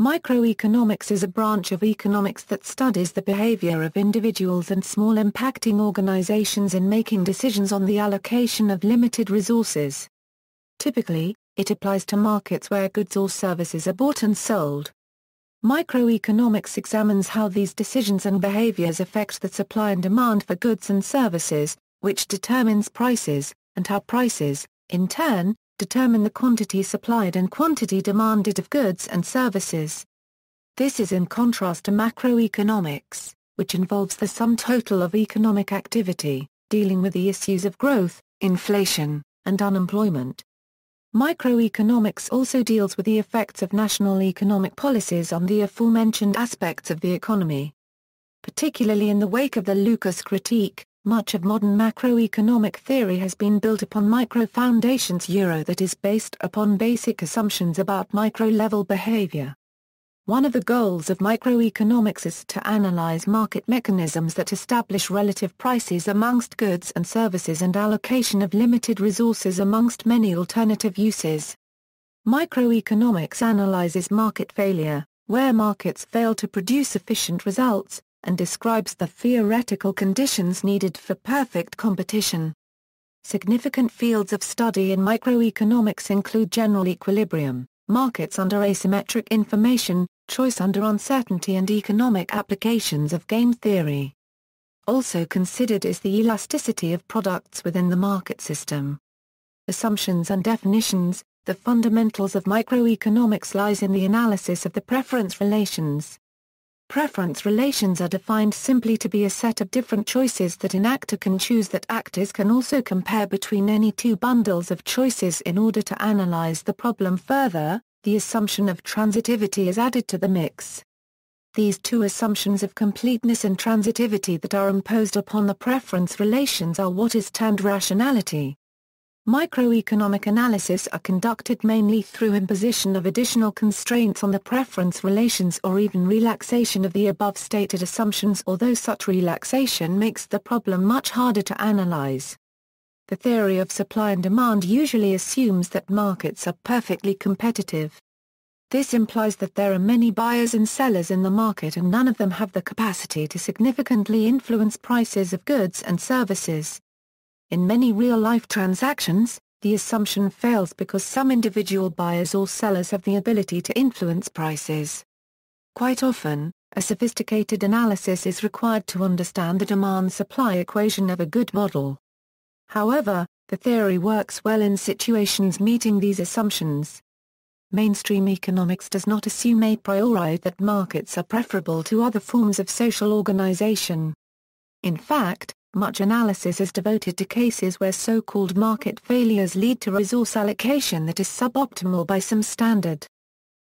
Microeconomics is a branch of economics that studies the behavior of individuals and small impacting organizations in making decisions on the allocation of limited resources. Typically, it applies to markets where goods or services are bought and sold. Microeconomics examines how these decisions and behaviors affect the supply and demand for goods and services, which determines prices, and how prices, in turn, determine the quantity supplied and quantity demanded of goods and services. This is in contrast to macroeconomics, which involves the sum total of economic activity, dealing with the issues of growth, inflation, and unemployment. Microeconomics also deals with the effects of national economic policies on the aforementioned aspects of the economy. Particularly in the wake of the Lucas critique, much of modern macroeconomic theory has been built upon microfoundations that is based upon basic assumptions about micro-level behavior. One of the goals of microeconomics is to analyze market mechanisms that establish relative prices amongst goods and services and allocation of limited resources amongst many alternative uses. Microeconomics analyzes market failure, where markets fail to produce efficient results, and describes the theoretical conditions needed for perfect competition. Significant fields of study in microeconomics include general equilibrium, markets under asymmetric information, choice under uncertainty, and economic applications of game theory. Also considered is the elasticity of products within the market system. Assumptions and definitions. The fundamentals of microeconomics lies in the analysis of the preference relations. Preference relations are defined simply to be a set of different choices that an actor can choose that actors can also compare between any two bundles of choices in order to analyze the problem further. The assumption of transitivity is added to the mix. These two assumptions of completeness and transitivity that are imposed upon the preference relations are what is termed rationality. Microeconomic analysis are conducted mainly through imposition of additional constraints on the preference relations or even relaxation of the above stated assumptions, although such relaxation makes the problem much harder to analyze. The theory of supply and demand usually assumes that markets are perfectly competitive. This implies that there are many buyers and sellers in the market and none of them have the capacity to significantly influence prices of goods and services. In many real-life transactions, the assumption fails because some individual buyers or sellers have the ability to influence prices. Quite often, a sophisticated analysis is required to understand the demand-supply equation of a good model. However, the theory works well in situations meeting these assumptions. Mainstream economics does not assume a priori that markets are preferable to other forms of social organization. In fact, much analysis is devoted to cases where so-called market failures lead to resource allocation that is suboptimal by some standard.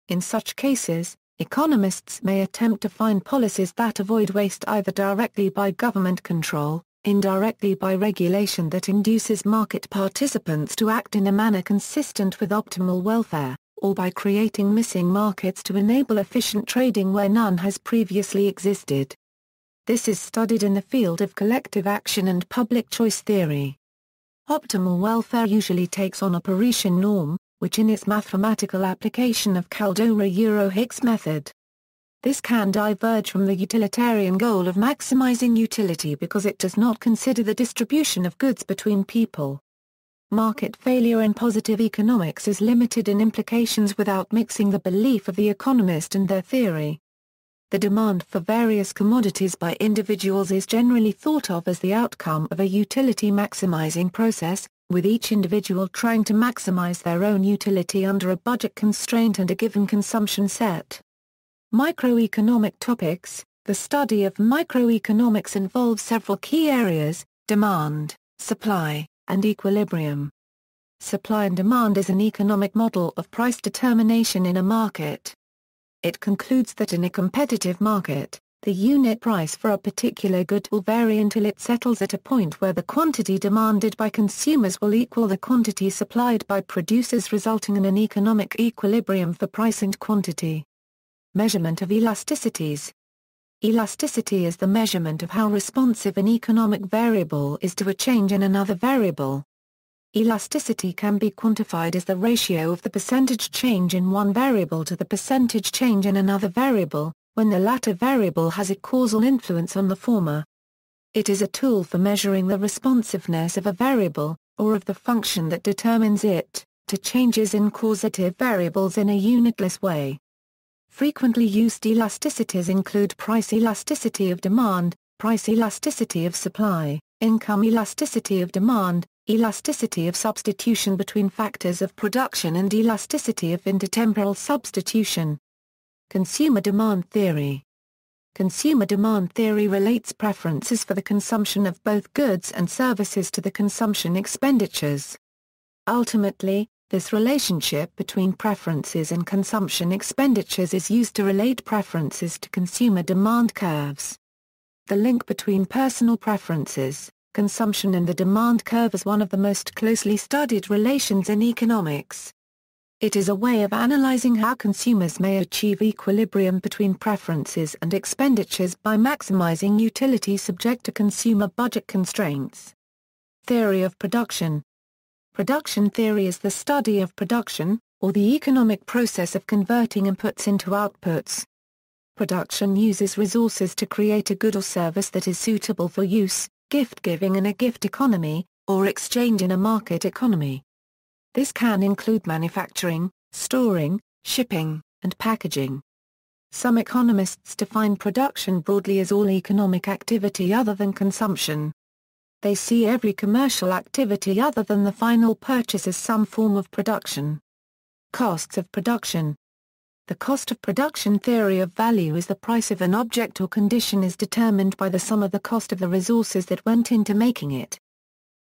In such cases, economists may attempt to find policies that avoid waste either directly by government control, indirectly by regulation that induces market participants to act in a manner consistent with optimal welfare, or by creating missing markets to enable efficient trading where none has previously existed. This is studied in the field of collective action and public choice theory. Optimal welfare usually takes on a Paretian norm, which in its mathematical application of Caldera-Hicks method. This can diverge from the utilitarian goal of maximizing utility because it does not consider the distribution of goods between people. Market failure in positive economics is limited in implications without mixing the belief of the economist and their theory. The demand for various commodities by individuals is generally thought of as the outcome of a utility-maximizing process, with each individual trying to maximize their own utility under a budget constraint and a given consumption set. Microeconomic topics. The study of microeconomics involves several key areas: demand, supply, and equilibrium. Supply and demand is an economic model of price determination in a market. It concludes that in a competitive market, the unit price for a particular good will vary until it settles at a point where the quantity demanded by consumers will equal the quantity supplied by producers, resulting in an economic equilibrium for price and quantity. Measurement of elasticities. Elasticity is the measurement of how responsive an economic variable is to a change in another variable. Elasticity can be quantified as the ratio of the percentage change in one variable to the percentage change in another variable, when the latter variable has a causal influence on the former. It is a tool for measuring the responsiveness of a variable, or of the function that determines it, to changes in causative variables in a unitless way. Frequently used elasticities include price elasticity of demand, price elasticity of supply, income elasticity of demand, elasticity of substitution between factors of production and elasticity of intertemporal substitution. Consumer demand theory. Consumer demand theory relates preferences for the consumption of both goods and services to the consumption expenditures. Ultimately, this relationship between preferences and consumption expenditures is used to relate preferences to consumer demand curves. The link between personal preferences, consumption and the demand curve is one of the most closely studied relations in economics. It is a way of analyzing how consumers may achieve equilibrium between preferences and expenditures by maximizing utility subject to consumer budget constraints. Theory of production. Production theory is the study of production, or the economic process of converting inputs into outputs. Production uses resources to create a good or service that is suitable for use, gift-giving in a gift economy, or exchange in a market economy. This can include manufacturing, storing, shipping, and packaging. Some economists define production broadly as all economic activity other than consumption. They see every commercial activity other than the final purchase as some form of production. Costs of production. The cost of production theory of value is the price of an object or condition is determined by the sum of the cost of the resources that went into making it.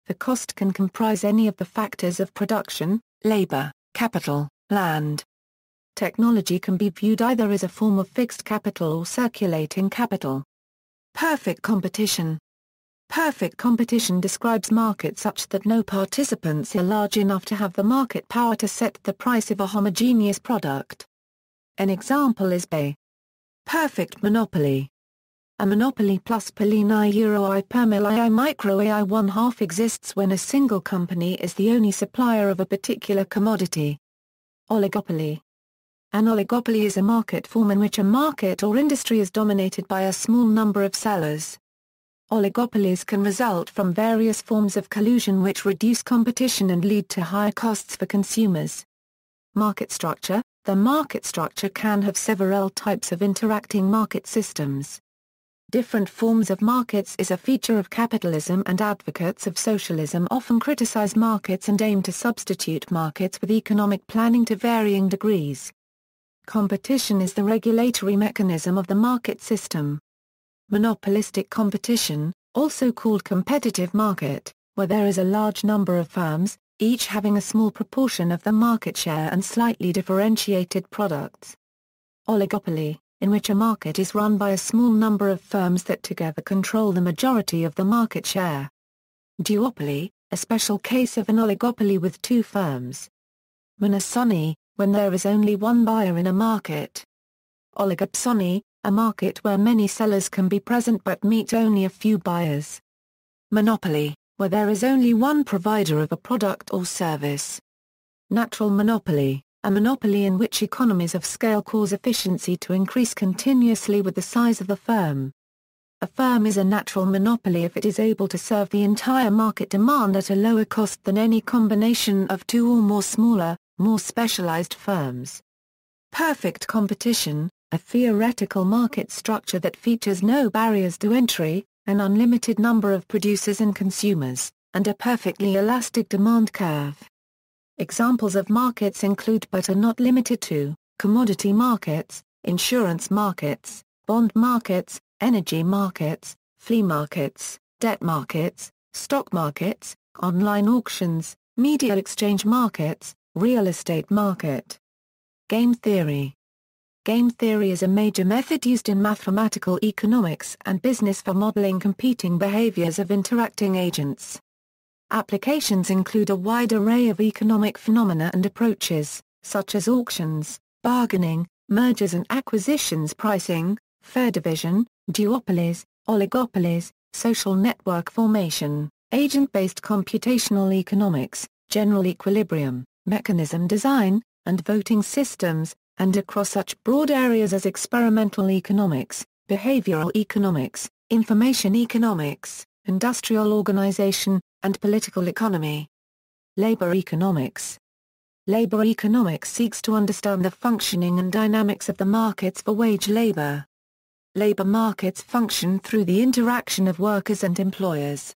The cost can comprise any of the factors of production: labor, capital, land. Technology can be viewed either as a form of fixed capital or circulating capital. Perfect competition. Perfect competition describes markets such that no participants are large enough to have the market power to set the price of a homogeneous product. An example is a perfect monopoly. A monopoly plus polyn I euro I per mil I micro I 1/2 exists when a single company is the only supplier of a particular commodity. Oligopoly. An oligopoly is a market form in which a market or industry is dominated by a small number of sellers. Oligopolies can result from various forms of collusion which reduce competition and lead to higher costs for consumers. Market structure. The market structure can have several types of interacting market systems. Different forms of markets is a feature of capitalism, and advocates of socialism often criticize markets and aim to substitute markets with economic planning to varying degrees. Competition is the regulatory mechanism of the market system. Monopolistic competition, also called competitive market, where there is a large number of firms, each having a small proportion of the market share and slightly differentiated products. Oligopoly, in which a market is run by a small number of firms that together control the majority of the market share. Duopoly, a special case of an oligopoly with two firms. Monopsony, when there is only one buyer in a market. Oligopsony, a market where many sellers can be present but meet only a few buyers. Monopoly, where there is only one provider of a product or service. Natural monopoly, a monopoly in which economies of scale cause efficiency to increase continuously with the size of the firm. A firm is a natural monopoly if it is able to serve the entire market demand at a lower cost than any combination of two or more smaller, more specialized firms. Perfect competition, a theoretical market structure that features no barriers to entry, an unlimited number of producers and consumers, and a perfectly elastic demand curve. Examples of markets include but are not limited to, commodity markets, insurance markets, bond markets, energy markets, flea markets, debt markets, stock markets, online auctions, media exchange markets, real estate market. Game theory. Game theory is a major method used in mathematical economics and business for modeling competing behaviors of interacting agents. Applications include a wide array of economic phenomena and approaches, such as auctions, bargaining, mergers and acquisitions pricing, fair division, duopolies, oligopolies, social network formation, agent-based computational economics, general equilibrium, mechanism design, and voting systems, and across such broad areas as experimental economics, behavioral economics, information economics, industrial organization, and political economy. Labor economics. Labor economics seeks to understand the functioning and dynamics of the markets for wage labor. Labor markets function through the interaction of workers and employers.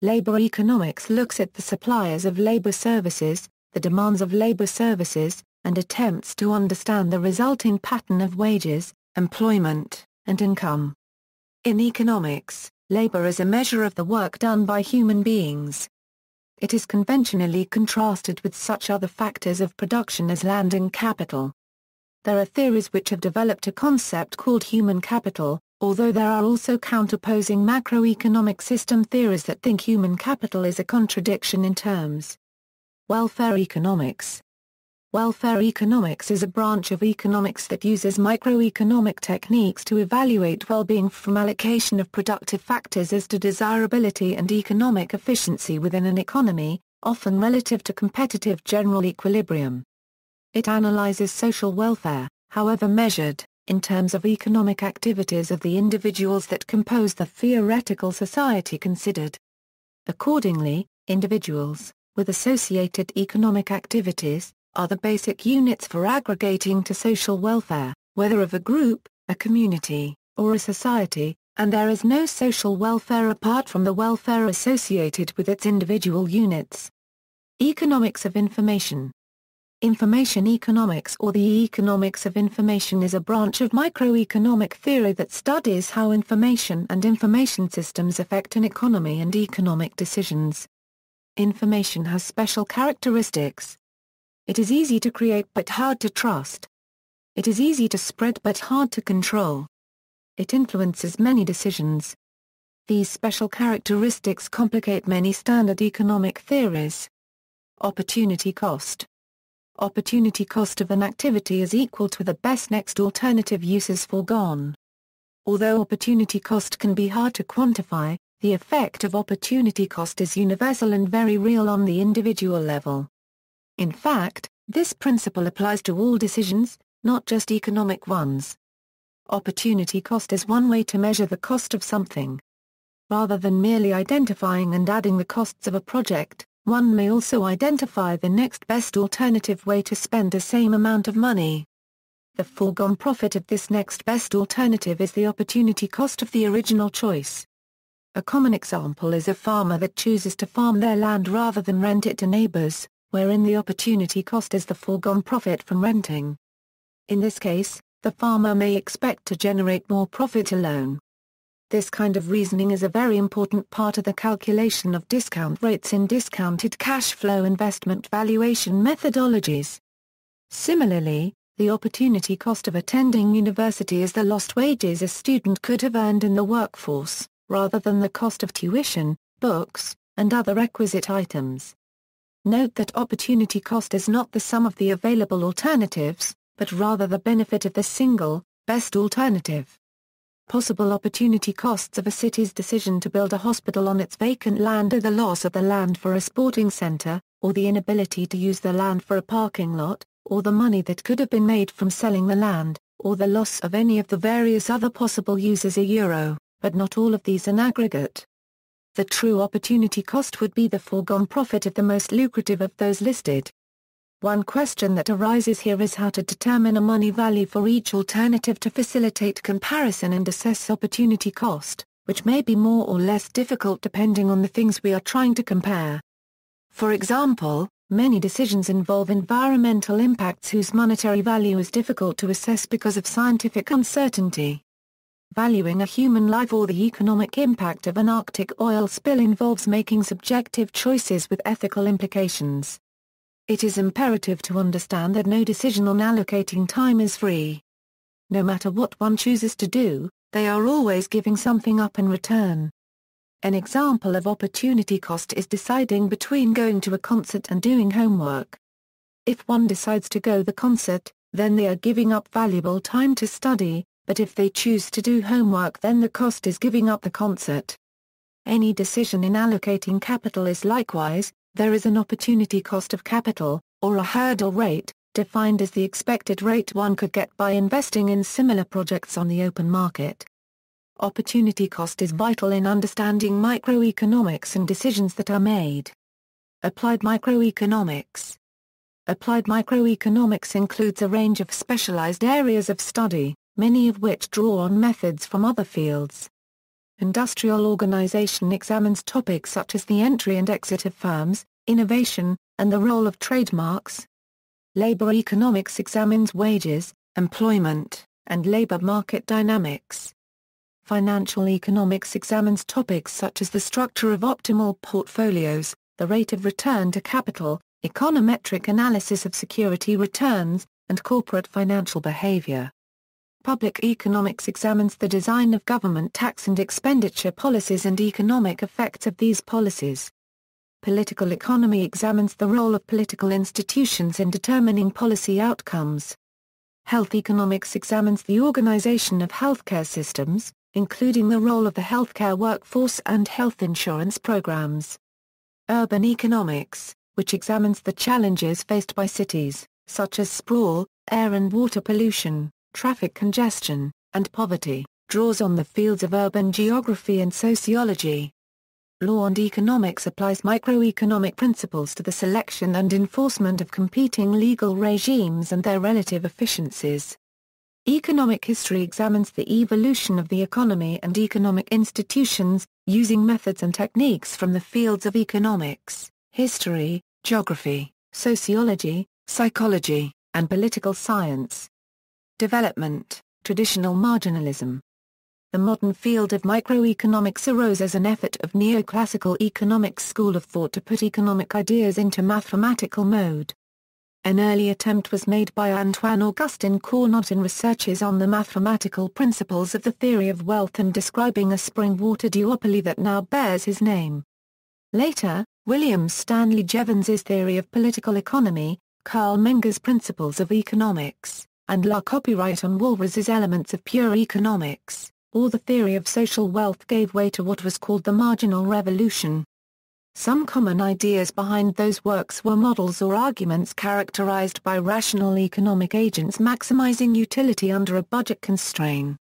Labor economics looks at the suppliers of labor services, the demands of labor services, and attempts to understand the resulting pattern of wages, employment, and income. In economics, labor is a measure of the work done by human beings. It is conventionally contrasted with such other factors of production as land and capital. There are theories which have developed a concept called human capital, although there are also counterposing macroeconomic system theories that think human capital is a contradiction in terms. Welfare economics. Welfare economics is a branch of economics that uses microeconomic techniques to evaluate well-being from allocation of productive factors as to desirability and economic efficiency within an economy, often relative to competitive general equilibrium. It analyzes social welfare, however measured, in terms of economic activities of the individuals that compose the theoretical society considered. Accordingly, individuals, with associated economic activities, are the basic units for aggregating to social welfare, whether of a group, a community, or a society, and there is no social welfare apart from the welfare associated with its individual units. Economics of information. Information economics, or the economics of information, is a branch of microeconomic theory that studies how information and information systems affect an economy and economic decisions. Information has special characteristics. It is easy to create but hard to trust. It is easy to spread but hard to control. It influences many decisions. These special characteristics complicate many standard economic theories. Opportunity cost. Opportunity cost of an activity is equal to the best next alternative uses foregone. Although opportunity cost can be hard to quantify, the effect of opportunity cost is universal and very real on the individual level. In fact, this principle applies to all decisions, not just economic ones. Opportunity cost is one way to measure the cost of something. Rather than merely identifying and adding the costs of a project, one may also identify the next best alternative way to spend the same amount of money. The foregone profit of this next best alternative is the opportunity cost of the original choice. A common example is a farmer that chooses to farm their land rather than rent it to neighbors, wherein the opportunity cost is the foregone profit from renting. In this case, the farmer may expect to generate more profit alone. This kind of reasoning is a very important part of the calculation of discount rates in discounted cash flow investment valuation methodologies. Similarly, the opportunity cost of attending university is the lost wages a student could have earned in the workforce, rather than the cost of tuition, books, and other requisite items. Note that opportunity cost is not the sum of the available alternatives, but rather the benefit of the single, best alternative. Possible opportunity costs of a city's decision to build a hospital on its vacant land are the loss of the land for a sporting center, or the inability to use the land for a parking lot, or the money that could have been made from selling the land, or the loss of any of the various other possible uses but not all of these in aggregate. The true opportunity cost would be the foregone profit of the most lucrative of those listed. One question that arises here is how to determine a money value for each alternative to facilitate comparison and assess opportunity cost, which may be more or less difficult depending on the things we are trying to compare. For example, many decisions involve environmental impacts whose monetary value is difficult to assess because of scientific uncertainty. Valuing a human life or the economic impact of an Arctic oil spill involves making subjective choices with ethical implications. It is imperative to understand that no decision on allocating time is free. No matter what one chooses to do, they are always giving something up in return. An example of opportunity cost is deciding between going to a concert and doing homework. If one decides to go to the concert, then they are giving up valuable time to study, but if they choose to do homework, then the cost is giving up the concert. Any decision in allocating capital is likewise There is an opportunity cost of capital, or a hurdle rate, defined as the expected rate one could get by investing in similar projects on the open market. Opportunity cost is vital in understanding microeconomics and decisions that are made. Applied microeconomics. Applied microeconomics includes a range of specialized areas of study, many of which draw on methods from other fields. Industrial organization examines topics such as the entry and exit of firms, innovation, and the role of trademarks. Labor economics examines wages, employment, and labor market dynamics. Financial economics examines topics such as the structure of optimal portfolios, the rate of return to capital, econometric analysis of security returns, and corporate financial behavior. Public economics examines the design of government tax and expenditure policies and economic effects of these policies. Political economy examines the role of political institutions in determining policy outcomes. Health economics examines the organization of healthcare systems, including the role of the healthcare workforce and health insurance programs. Urban economics, which examines the challenges faced by cities, such as sprawl, air and water pollution, traffic congestion, and poverty, draws on the fields of urban geography and sociology. Law and economics applies microeconomic principles to the selection and enforcement of competing legal regimes and their relative efficiencies. Economic history examines the evolution of the economy and economic institutions, using methods and techniques from the fields of economics, history, geography, sociology, psychology, and political science. Development, traditional marginalism. The modern field of microeconomics arose as an effort of neoclassical economics school of thought to put economic ideas into mathematical mode. An early attempt was made by Antoine-Augustin Cournot in researches on the mathematical principles of the theory of wealth and describing a spring-water duopoly that now bears his name. Later, William Stanley Jevons's theory of political economy, Carl Menger's principles of economics, and La copyright on Walras's elements of pure economics, or the theory of social wealth gave way to what was called the Marginal Revolution. Some common ideas behind those works were models or arguments characterized by rational economic agents maximizing utility under a budget constraint.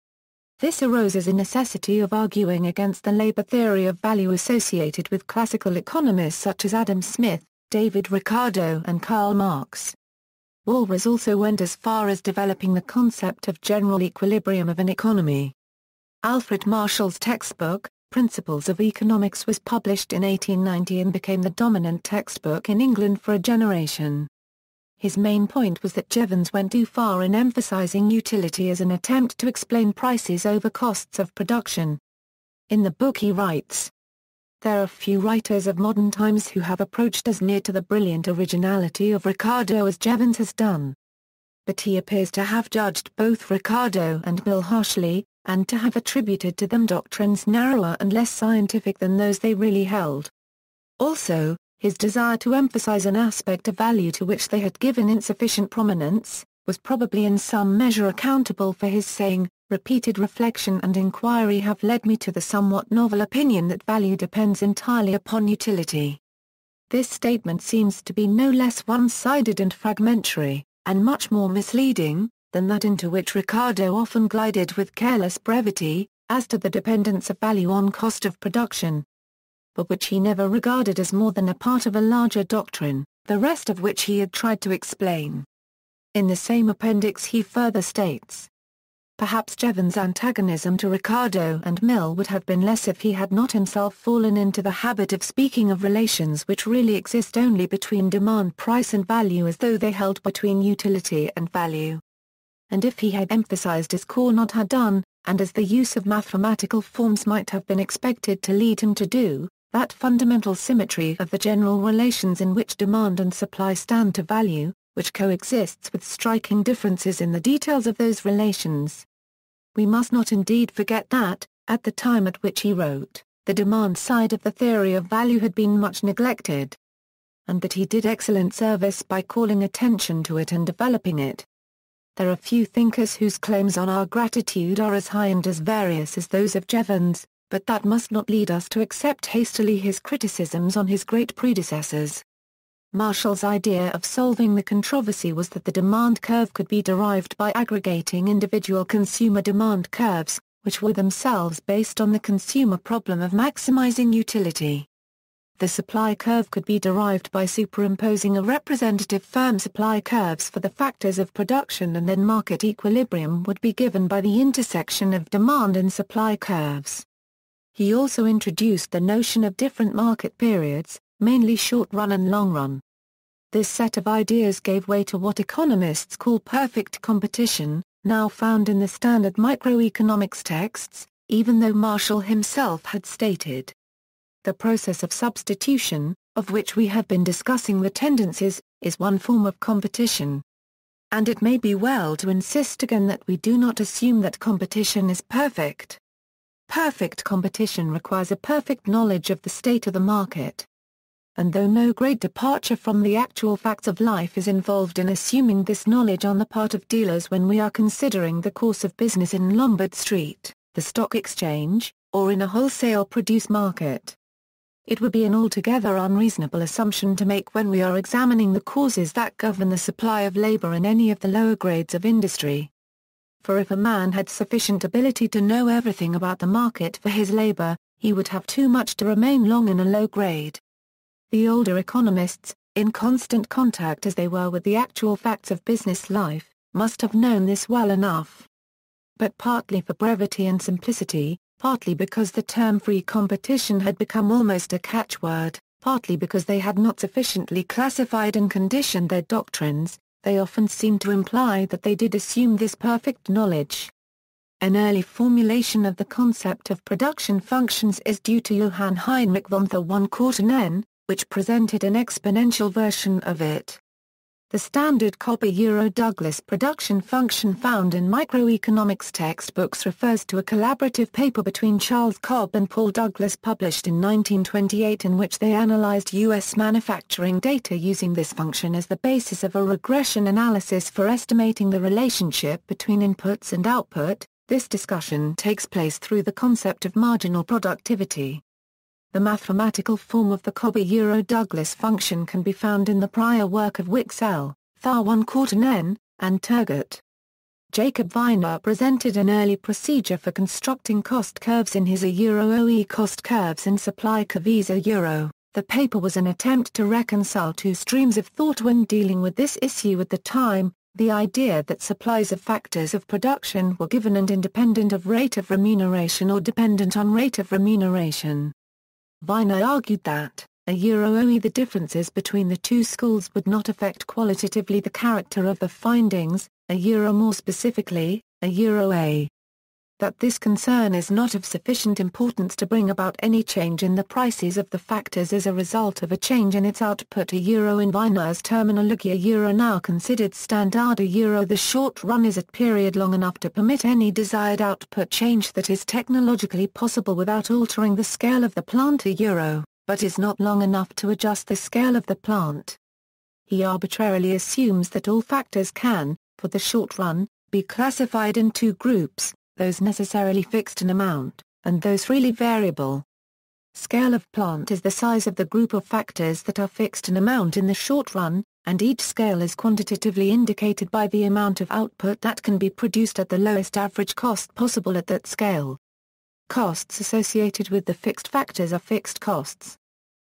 This arose as a necessity of arguing against the labor theory of value associated with classical economists such as Adam Smith, David Ricardo and Karl Marx. Walras also went as far as developing the concept of general equilibrium of an economy. Alfred Marshall's textbook, Principles of Economics, was published in 1890 and became the dominant textbook in England for a generation. His main point was that Jevons went too far in emphasizing utility as an attempt to explain prices over costs of production. In the book he writes, "There are few writers of modern times who have approached as near to the brilliant originality of Ricardo as Jevons has done. But he appears to have judged both Ricardo and Mill harshly, and to have attributed to them doctrines narrower and less scientific than those they really held. Also, his desire to emphasize an aspect of value to which they had given insufficient prominence, was probably in some measure accountable for his saying, 'Repeated reflection and inquiry have led me to the somewhat novel opinion that value depends entirely upon utility.' This statement seems to be no less one-sided and fragmentary, and much more misleading, than that into which Ricardo often glided with careless brevity, as to the dependence of value on cost of production, but which he never regarded as more than a part of a larger doctrine, the rest of which he had tried to explain. In the same appendix he further states, "Perhaps Jevons' antagonism to Ricardo and Mill would have been less if he had not himself fallen into the habit of speaking of relations which really exist only between demand, price and value as though they held between utility and value. And if he had emphasized as Cournot had done, and as the use of mathematical forms might have been expected to lead him to do, that fundamental symmetry of the general relations in which demand and supply stand to value, which coexists with striking differences in the details of those relations. We must not indeed forget that, at the time at which he wrote, the demand side of the theory of value had been much neglected, and that he did excellent service by calling attention to it and developing it. There are few thinkers whose claims on our gratitude are as high and as various as those of Jevons, but that must not lead us to accept hastily his criticisms on his great predecessors. Marshall's idea of solving the controversy was that the demand curve could be derived by aggregating individual consumer demand curves, which were themselves based on the consumer problem of maximizing utility. The supply curve could be derived by superimposing a representative firm supply curves for the factors of production, and then market equilibrium would be given by the intersection of demand and supply curves. He also introduced the notion of different market periods, mainly short-run and long-run. This set of ideas gave way to what economists call perfect competition, now found in the standard microeconomics texts, even though Marshall himself had stated. The process of substitution, of which we have been discussing the tendencies, is one form of competition. And it may be well to insist again that we do not assume that competition is perfect. Perfect competition requires a perfect knowledge of the state of the market. And though no great departure from the actual facts of life is involved in assuming this knowledge on the part of dealers when we are considering the course of business in Lombard Street, the stock exchange, or in a wholesale produce market, it would be an altogether unreasonable assumption to make when we are examining the causes that govern the supply of labor in any of the lower grades of industry. For if a man had sufficient ability to know everything about the market for his labor, he would have too much to remain long in a low grade. The older economists, in constant contact as they were with the actual facts of business life, must have known this well enough. But partly for brevity and simplicity, partly because the term free competition had become almost a catchword, partly because they had not sufficiently classified and conditioned their doctrines, they often seemed to imply that they did assume this perfect knowledge. An early formulation of the concept of production functions is due to Johann Heinrich von der One-Korten, which presented an exponential version of it. The standard Cobbe-Douglas production function found in microeconomics textbooks refers to a collaborative paper between Charles Cobb and Paul Douglas published in 1928 in which they analyzed U.S. manufacturing data using this function as the basis of a regression analysis for estimating the relationship between inputs and output. This discussion takes place through the concept of marginal productivity. The mathematical form of the Cobbe-Douglas function can be found in the prior work of Wicksell, Thar One-Korten, and Turgot. Jacob Wiener presented an early procedure for constructing cost curves in his OE cost curves and supply curves Euro. The paper was an attempt to reconcile two streams of thought when dealing with this issue at the time, the idea that supplies of factors of production were given and independent of rate of remuneration or dependent on rate of remuneration. Wiener argued that, OE the differences between the two schools would not affect qualitatively the character of the findings, more specifically, A. That this concern is not of sufficient importance to bring about any change in the prices of the factors as a result of a change in its output in Wiener's terminology now considered standard the short run is at period long enough to permit any desired output change that is technologically possible without altering the scale of the plant but is not long enough to adjust the scale of the plant. He arbitrarily assumes that all factors can, for the short run, be classified in two groups, those necessarily fixed in amount, and those freely variable. Scale of plant is the size of the group of factors that are fixed in amount in the short run, and each scale is quantitatively indicated by the amount of output that can be produced at the lowest average cost possible at that scale. Costs associated with the fixed factors are fixed costs.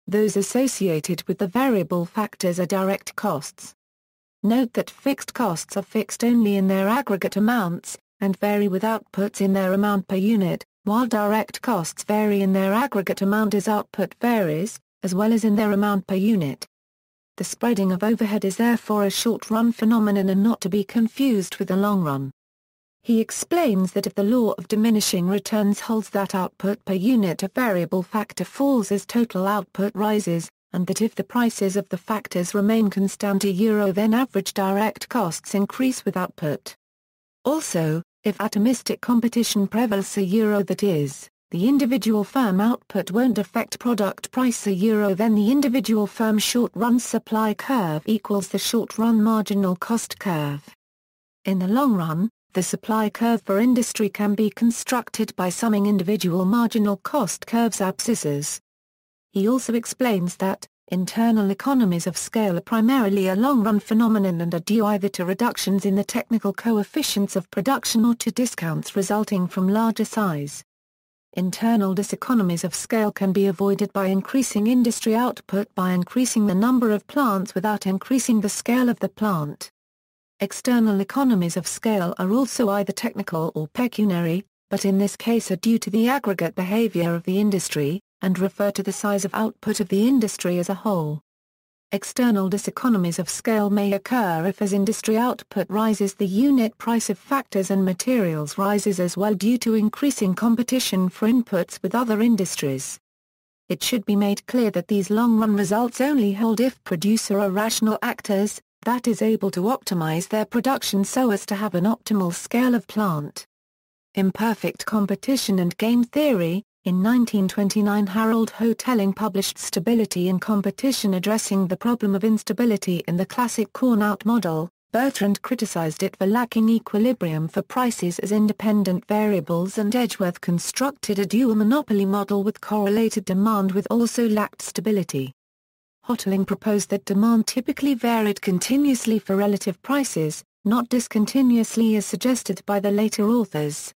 Those associated with the variable factors are direct costs. Note that fixed costs are fixed only in their aggregate amounts, and vary with outputs in their amount per unit, while direct costs vary in their aggregate amount as output varies, as well as in their amount per unit. The spreading of overhead is therefore a short-run phenomenon and not to be confused with the long run. He explains that if the law of diminishing returns holds that output per unit of variable factor falls as total output rises, and that if the prices of the factors remain constant then average direct costs increase with output. Also, if atomistic competition prevails that is, the individual firm output won't affect product price then the individual firm short-run supply curve equals the short-run marginal cost curve. In the long run, the supply curve for industry can be constructed by summing individual marginal cost curves abscissors. He also explains that internal economies of scale are primarily a long-run phenomenon and are due either to reductions in the technical coefficients of production or to discounts resulting from larger size. Internal diseconomies of scale can be avoided by increasing industry output by increasing the number of plants without increasing the scale of the plant. External economies of scale are also either technical or pecuniary, but in this case are due to the aggregate behavior of the industry, and refer to the size of output of the industry as a whole. External diseconomies of scale may occur if as industry output rises the unit price of factors and materials rises as well due to increasing competition for inputs with other industries. It should be made clear that these long-run results only hold if producers are rational actors, that is able to optimize their production so as to have an optimal scale of plant. Imperfect competition and game theory. In 1929 Harold Hotelling published Stability in Competition addressing the problem of instability in the classic Cournot model. Bertrand criticized it for lacking equilibrium for prices as independent variables, and Edgeworth constructed a dual monopoly model with correlated demand which also lacked stability. Hotelling proposed that demand typically varied continuously for relative prices, not discontinuously as suggested by the later authors.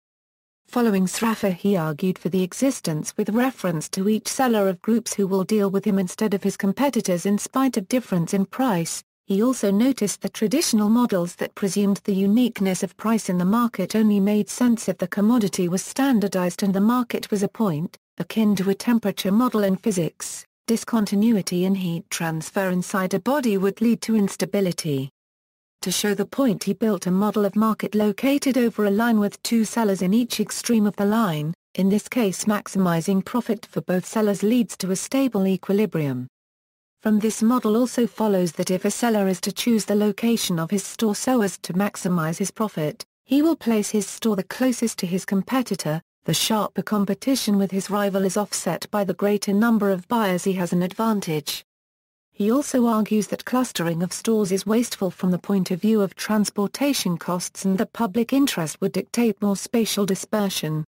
Following Sraffa, he argued for the existence with reference to each seller of groups who will deal with him instead of his competitors in spite of difference in price. He also noticed that traditional models that presumed the uniqueness of price in the market only made sense if the commodity was standardized and the market was a point, akin to a temperature model in physics. Discontinuity in heat transfer inside a body would lead to instability. To show the point, he built a model of market located over a line with two sellers in each extreme of the line, in this case maximizing profit for both sellers leads to a stable equilibrium. From this model also follows that if a seller is to choose the location of his store so as to maximize his profit, he will place his store the closest to his competitor. The sharper competition with his rival is offset by the greater number of buyers he has an advantage. He also argues that clustering of stores is wasteful from the point of view of transportation costs and that public interest would dictate more spatial dispersion.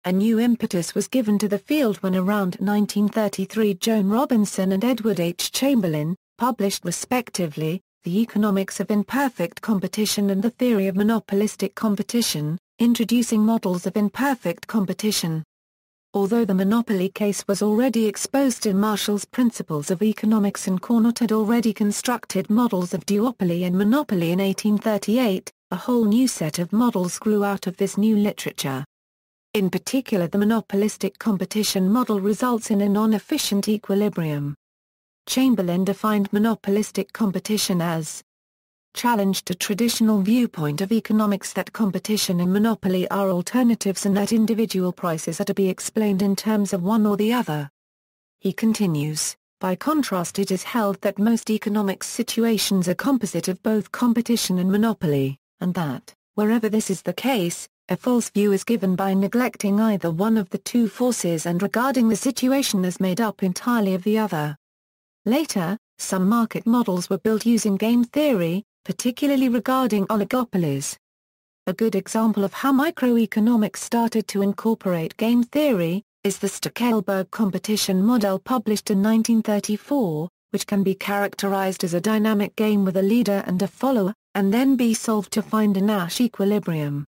A new impetus was given to the field when around 1933 Joan Robinson and Edward H. Chamberlain published respectively, The Economics of Imperfect Competition and the Theory of Monopolistic Competition, introducing models of imperfect competition. Although the monopoly case was already exposed in Marshall's Principles of Economics and Cournot had already constructed models of duopoly and monopoly in 1838, a whole new set of models grew out of this new literature. In particular, the monopolistic competition model results in a non-efficient equilibrium. Chamberlain defined monopolistic competition as challenged a traditional viewpoint of economics that competition and monopoly are alternatives and that individual prices are to be explained in terms of one or the other. He continues, by contrast it is held that most economics situations are composite of both competition and monopoly, and that, wherever this is the case, a false view is given by neglecting either one of the two forces and regarding the situation as made up entirely of the other. Later, some market models were built using game theory, particularly regarding oligopolies. A good example of how microeconomics started to incorporate game theory is the Stackelberg competition model published in 1934, which can be characterized as a dynamic game with a leader and a follower, and then be solved to find a Nash equilibrium.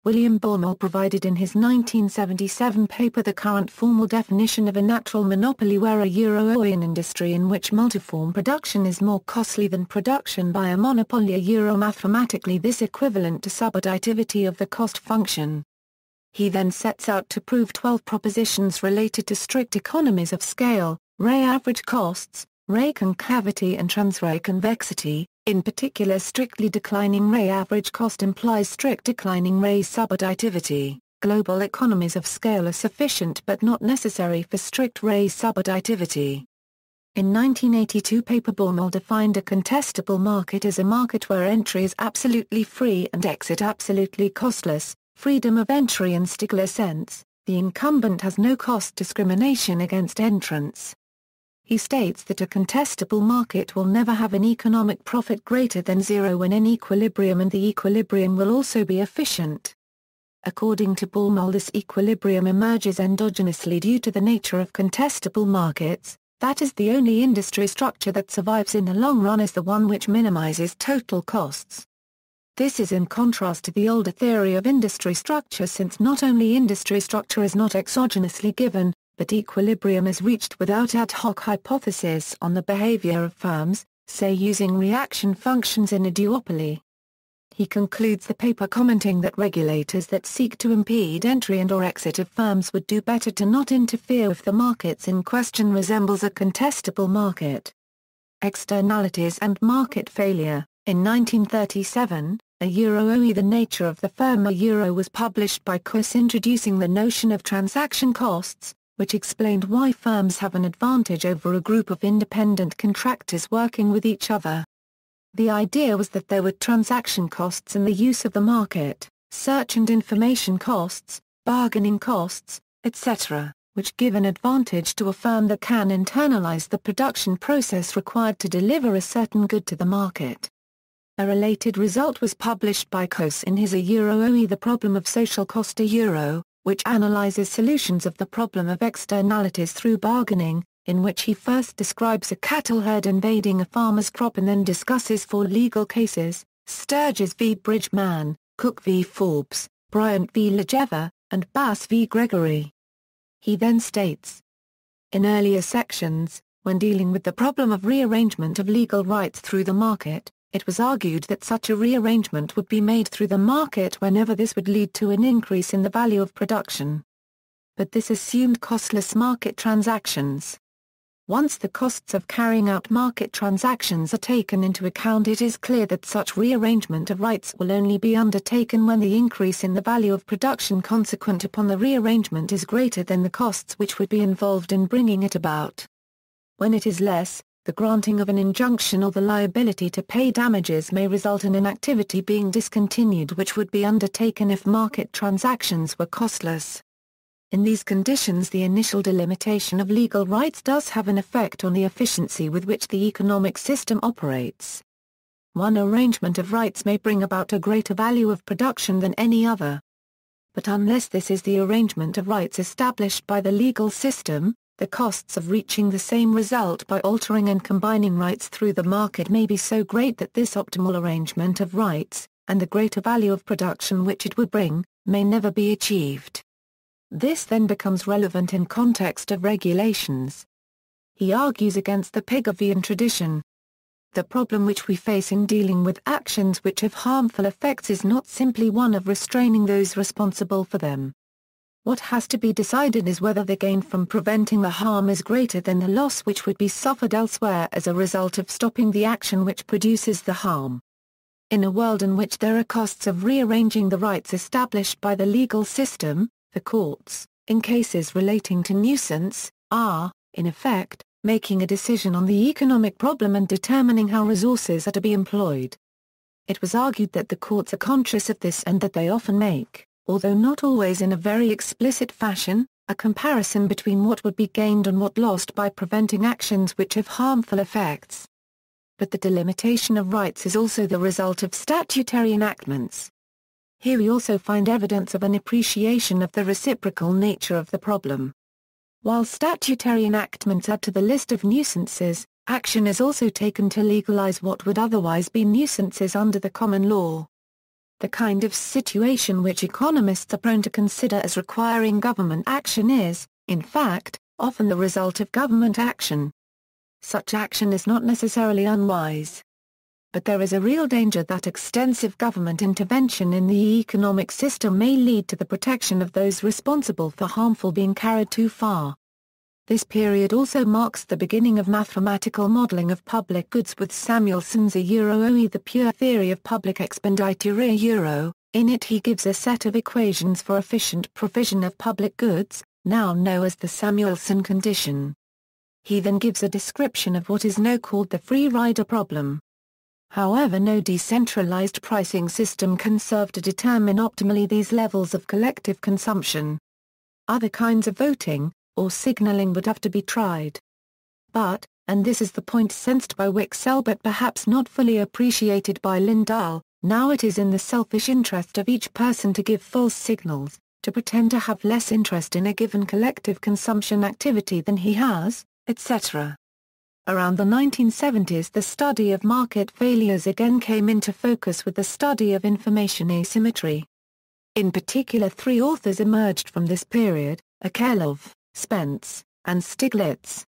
William Baumol provided in his 1977 paper the current formal definition of a natural monopoly where a Euro-an industry in which multiform production is more costly than production by a monopoly mathematically this equivalent to subadditivity of the cost function. He then sets out to prove 12 propositions related to strict economies of scale, ray average costs, ray concavity and trans-ray convexity. In particular, strictly declining ray average cost implies strict declining ray subadditivity. Global economies of scale are sufficient but not necessary for strict ray subadditivity. In 1982 paper Baumol defined a contestable market as a market where entry is absolutely free and exit absolutely costless, freedom of entry in Stigler sense, the incumbent has no cost discrimination against entrants. He states that a contestable market will never have an economic profit greater than zero when in equilibrium, and the equilibrium will also be efficient. According to Baumol, this equilibrium emerges endogenously due to the nature of contestable markets. That is, the only industry structure that survives in the long run is the one which minimizes total costs. This is in contrast to the older theory of industry structure, since not only industry structure is not exogenously given, but equilibrium is reached without ad hoc hypotheses on the behavior of firms, say using reaction functions in a duopoly. He concludes the paper commenting that regulators that seek to impede entry and/or exit of firms would do better to not interfere if the markets in question resembles a contestable market. Externalities and market failure. In 1937, The Nature of the Firm was published by Kuss, introducing the notion of transaction costs, which explained why firms have an advantage over a group of independent contractors working with each other. The idea was that there were transaction costs in the use of the market, search and information costs, bargaining costs, etc., which give an advantage to a firm that can internalize the production process required to deliver a certain good to the market. A related result was published by Coase in his The Problem of Social Cost which analyzes solutions of the problem of externalities through bargaining, in which he first describes a cattle herd invading a farmer's crop and then discusses four legal cases: Sturgis v. Bridgman, Cook v. Forbes, Bryant v. Lejever, and Bass v. Gregory. He then states, in earlier sections, when dealing with the problem of rearrangement of legal rights through the market, it was argued that such a rearrangement would be made through the market whenever this would lead to an increase in the value of production. But this assumed costless market transactions. Once the costs of carrying out market transactions are taken into account, it is clear that such rearrangement of rights will only be undertaken when the increase in the value of production consequent upon the rearrangement is greater than the costs which would be involved in bringing it about. When it is less, the granting of an injunction or the liability to pay damages may result in an activity being discontinued which would be undertaken if market transactions were costless. In these conditions, the initial delimitation of legal rights does have an effect on the efficiency with which the economic system operates. One arrangement of rights may bring about a greater value of production than any other. But unless this is the arrangement of rights established by the legal system, the costs of reaching the same result by altering and combining rights through the market may be so great that this optimal arrangement of rights, and the greater value of production which it would bring, may never be achieved. This then becomes relevant in context of regulations. He argues against the Pigovian tradition. The problem which we face in dealing with actions which have harmful effects is not simply one of restraining those responsible for them. What has to be decided is whether the gain from preventing the harm is greater than the loss which would be suffered elsewhere as a result of stopping the action which produces the harm. In a world in which there are costs of rearranging the rights established by the legal system, the courts, in cases relating to nuisance, are, in effect, making a decision on the economic problem and determining how resources are to be employed. It was argued that the courts are conscious of this and that they often make, although not always in a very explicit fashion, a comparison between what would be gained and what lost by preventing actions which have harmful effects. But the delimitation of rights is also the result of statutory enactments. Here we also find evidence of an appreciation of the reciprocal nature of the problem. While statutory enactments add to the list of nuisances, action is also taken to legalize what would otherwise be nuisances under the common law. The kind of situation which economists are prone to consider as requiring government action is, in fact, often the result of government action. Such action is not necessarily unwise. But there is a real danger that extensive government intervention in the economic system may lead to the protection of those responsible for harmful being carried too far. This period also marks the beginning of mathematical modeling of public goods with Samuelson's The Pure Theory of Public Expenditure. In it he gives a set of equations for efficient provision of public goods, now known as the Samuelson condition. He then gives a description of what is now called the free rider problem. However, no decentralized pricing system can serve to determine optimally these levels of collective consumption. Other kinds of voting, or signaling, would have to be tried. but, and this is the point sensed by Wicksell but perhaps not fully appreciated by Lindahl, now it is in the selfish interest of each person to give false signals, to pretend to have less interest in a given collective consumption activity than he has, etc. Around the 1970s the study of market failures again came into focus with the study of information asymmetry. In particular, three authors emerged from this period: Akerlof, Spence, and Stiglitz.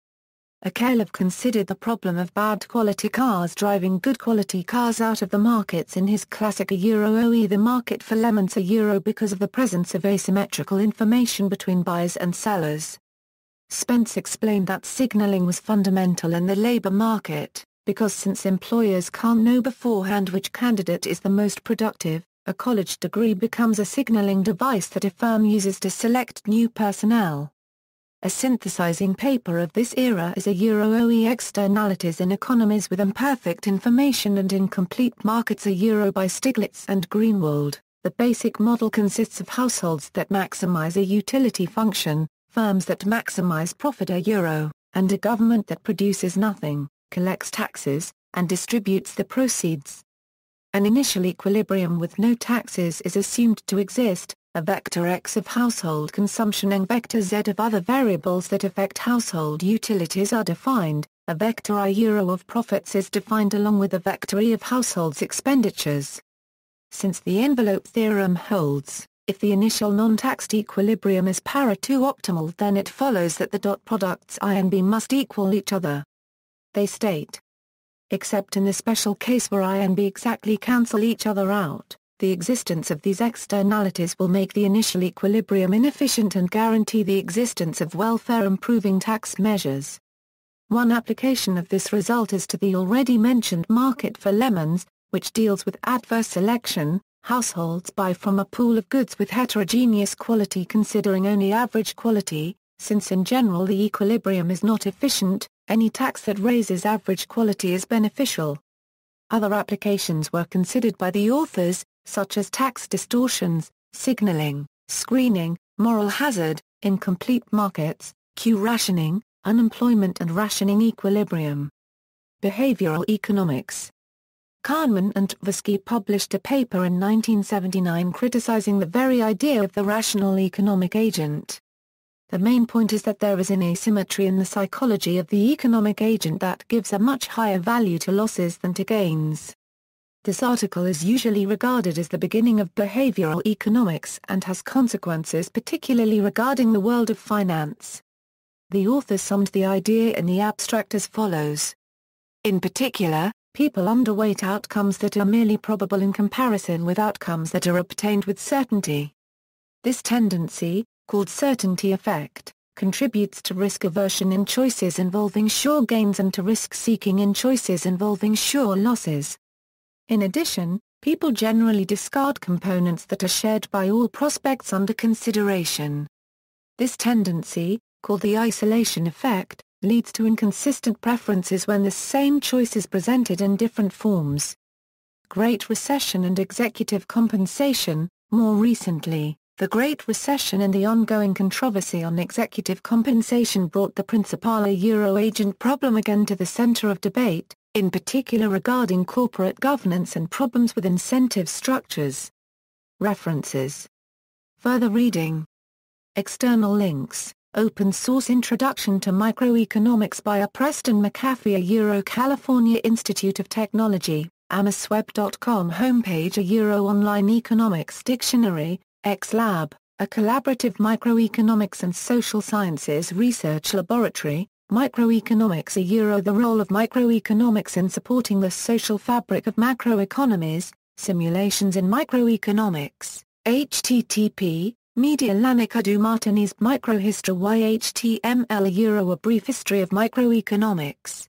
Akerlof considered the problem of bad quality cars driving good quality cars out of the markets in his classic OE the market for lemons because of the presence of asymmetrical information between buyers and sellers. Spence explained that signaling was fundamental in the labor market, because since employers can't know beforehand which candidate is the most productive, a college degree becomes a signaling device that a firm uses to select new personnel. A synthesizing paper of this era is OE Externalities in Economies with Imperfect Information and Incomplete Markets by Stiglitz and Greenwald. The basic model consists of households that maximize a utility function, firms that maximize profit and a government that produces nothing, collects taxes, and distributes the proceeds. An initial equilibrium with no taxes is assumed to exist. A vector x of household consumption and vector z of other variables that affect household utilities are defined. A vector I of profits is defined along with a vector E of households' expenditures. Since the envelope theorem holds, if the initial non-taxed equilibrium is para-2-optimal, then it follows that the dot products I and B must equal each other. They state, except in the special case where I and B exactly cancel each other out, the existence of these externalities will make the initial equilibrium inefficient and guarantee the existence of welfare-improving tax measures. One application of this result is to the already mentioned market for lemons, which deals with adverse selection. Households buy from a pool of goods with heterogeneous quality considering only average quality. Since in general the equilibrium is not efficient, any tax that raises average quality is beneficial. Other applications were considered by the authors, such as tax distortions, signaling, screening, moral hazard, incomplete markets, Q rationing, unemployment and rationing equilibrium. Behavioral economics. Kahneman and Tversky published a paper in 1979 criticizing the very idea of the rational economic agent. The main point is that there is an asymmetry in the psychology of the economic agent that gives a much higher value to losses than to gains. This article is usually regarded as the beginning of behavioral economics and has consequences particularly regarding the world of finance. The author summed the idea in the abstract as follows. In particular, people underweight outcomes that are merely probable in comparison with outcomes that are obtained with certainty. This tendency, called certainty effect, contributes to risk aversion in choices involving sure gains and to risk-seeking in choices involving sure losses. In addition, people generally discard components that are shared by all prospects under consideration. This tendency, called the isolation effect, leads to inconsistent preferences when the same choice is presented in different forms. Great Recession and executive compensation. More recently, the Great Recession and the ongoing controversy on executive compensation brought the principal agent problem again to the center of debate, in particular regarding corporate governance and problems with incentive structures. References. Further reading. External links. Open Source Introduction to Microeconomics by Preston McAfee California Institute of Technology, amosweb.com homepage Online Economics Dictionary, XLab, a collaborative microeconomics and social sciences research laboratory. Microeconomics the role of microeconomics in supporting the social fabric of macroeconomies, simulations in microeconomics, http, Media Lanica du Martinez Microhistory YHTML A brief history of microeconomics.